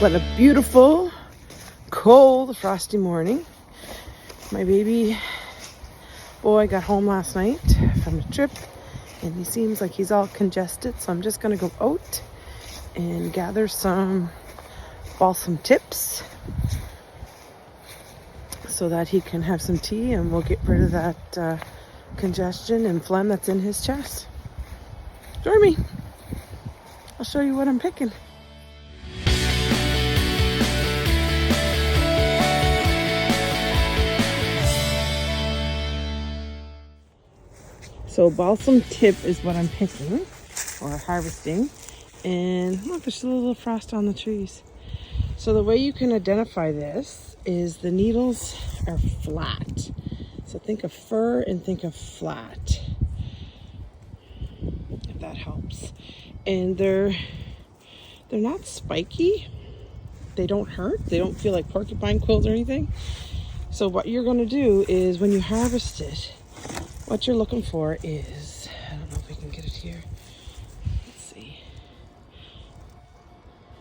What a beautiful, cold, frosty morning. My baby boy got home last night from a trip and he seems like he's all congested, so I'm just gonna go out and gather some balsam tips so that he can have some tea and we'll get rid of that congestion and phlegm that's in his chest. Join me. I'll show you what I'm picking. So balsam tip is what I'm picking or harvesting. And look, there's still a little frost on the trees. So the way you can identify this is the needles are flat. So think of fir and think of flat, if that helps. And they're not spiky. They don't hurt. They don't feel like porcupine quills or anything. So what you're gonna do is when you harvest it, what you're looking for is, I don't know if we can get it here. Let's see.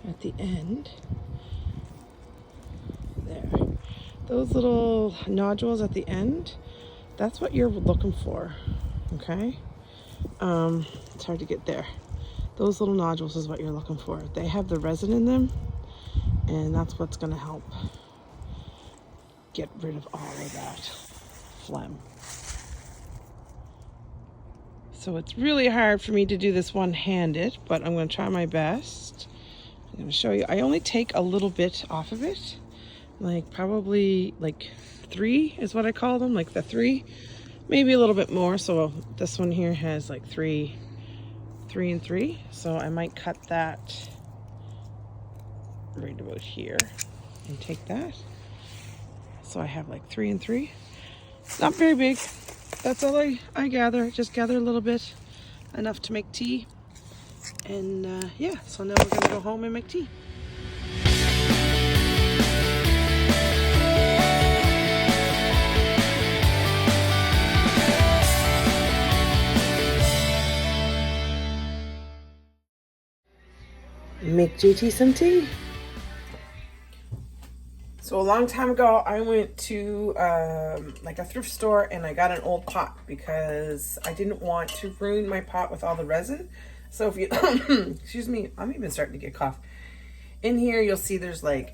At the end, there. Those little nodules at the end, that's what you're looking for, okay? It's hard to get there. Those little nodules is what you're looking for. They have the resin in them, and that's what's gonna help get rid of all of that phlegm. So it's really hard for me to do this one-handed, but I'm going to try my best. I'm going to show you. I only take a little bit off of it, like probably like 3 is what I call them, like the 3, maybe a little bit more. So this one here has like 3 and 3. So I might cut that right about here and take that. So I have like 3 and 3. Not very big. That's all I gather. Just gather a little bit, enough to make tea. And yeah, so now we're gonna go home and make tea. Make JT some tea. So a long time ago, I went to like a thrift store and I got an old pot because I didn't want to ruin my pot with all the resin. So if you, excuse me, I'm even starting to get cough. In here, you'll see there's like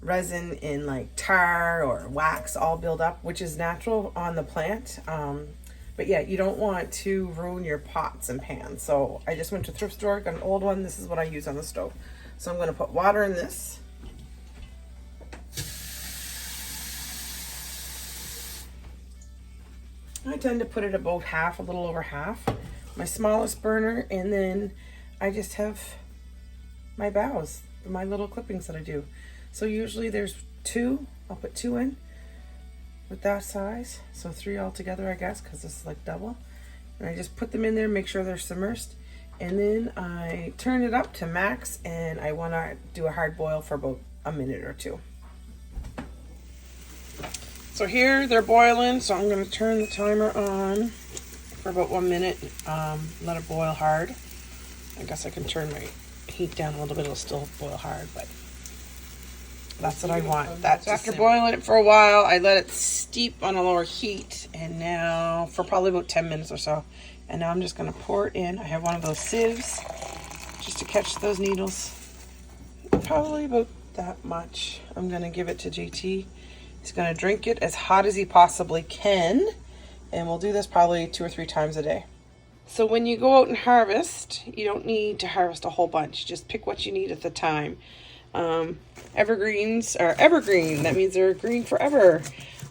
resin and like tar or wax all build up, which is natural on the plant. But yeah, you don't want to ruin your pots and pans. So I just went to a thrift store, got an old one. This is what I use on the stove. So I'm gonna put water in this. I tend to put it about half, a little over half, my smallest burner, and then I just have my boughs, my little clippings that I do. So usually there's 2, I'll put 2 in with that size, so 3 altogether I guess, because this is like double. And I just put them in there, make sure they're submersed, and then I turn it up to max, and I want to do a hard boil for about a minute or 2. So here they're boiling, so I'm going to turn the timer on for about 1 minute, let it boil hard. I guess I can turn my heat down a little bit, it'll still boil hard, but that's what I want. That's after boiling it for a while, I let it steep on a lower heat, and now for probably about 10 minutes or so. And now I'm just going to pour it in. I have one of those sieves just to catch those needles. Probably about that much. I'm going to give it to JT. He's going to drink it as hot as he possibly can, and we'll do this probably 2 or 3 times a day. So when you go out and harvest, you don't need to harvest a whole bunch. Just pick what you need at the time. Evergreens are evergreen. That means they're green forever,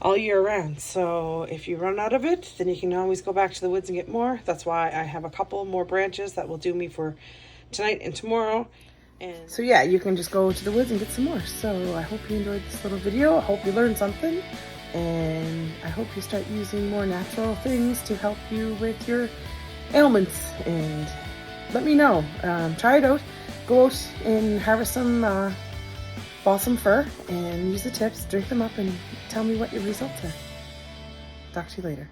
all year round. So if you run out of it, then you can always go back to the woods and get more. That's why I have a couple more branches that will do me for tonight and tomorrow. And so yeah, you can just go to the woods and get some more. So I hope you enjoyed this little video. I hope you learned something, and I hope you start using more natural things to help you with your ailments. And let me know. Try it out. Go out and harvest some balsam fir and use the tips, drink them up, and tell me what your results are. Talk to you later.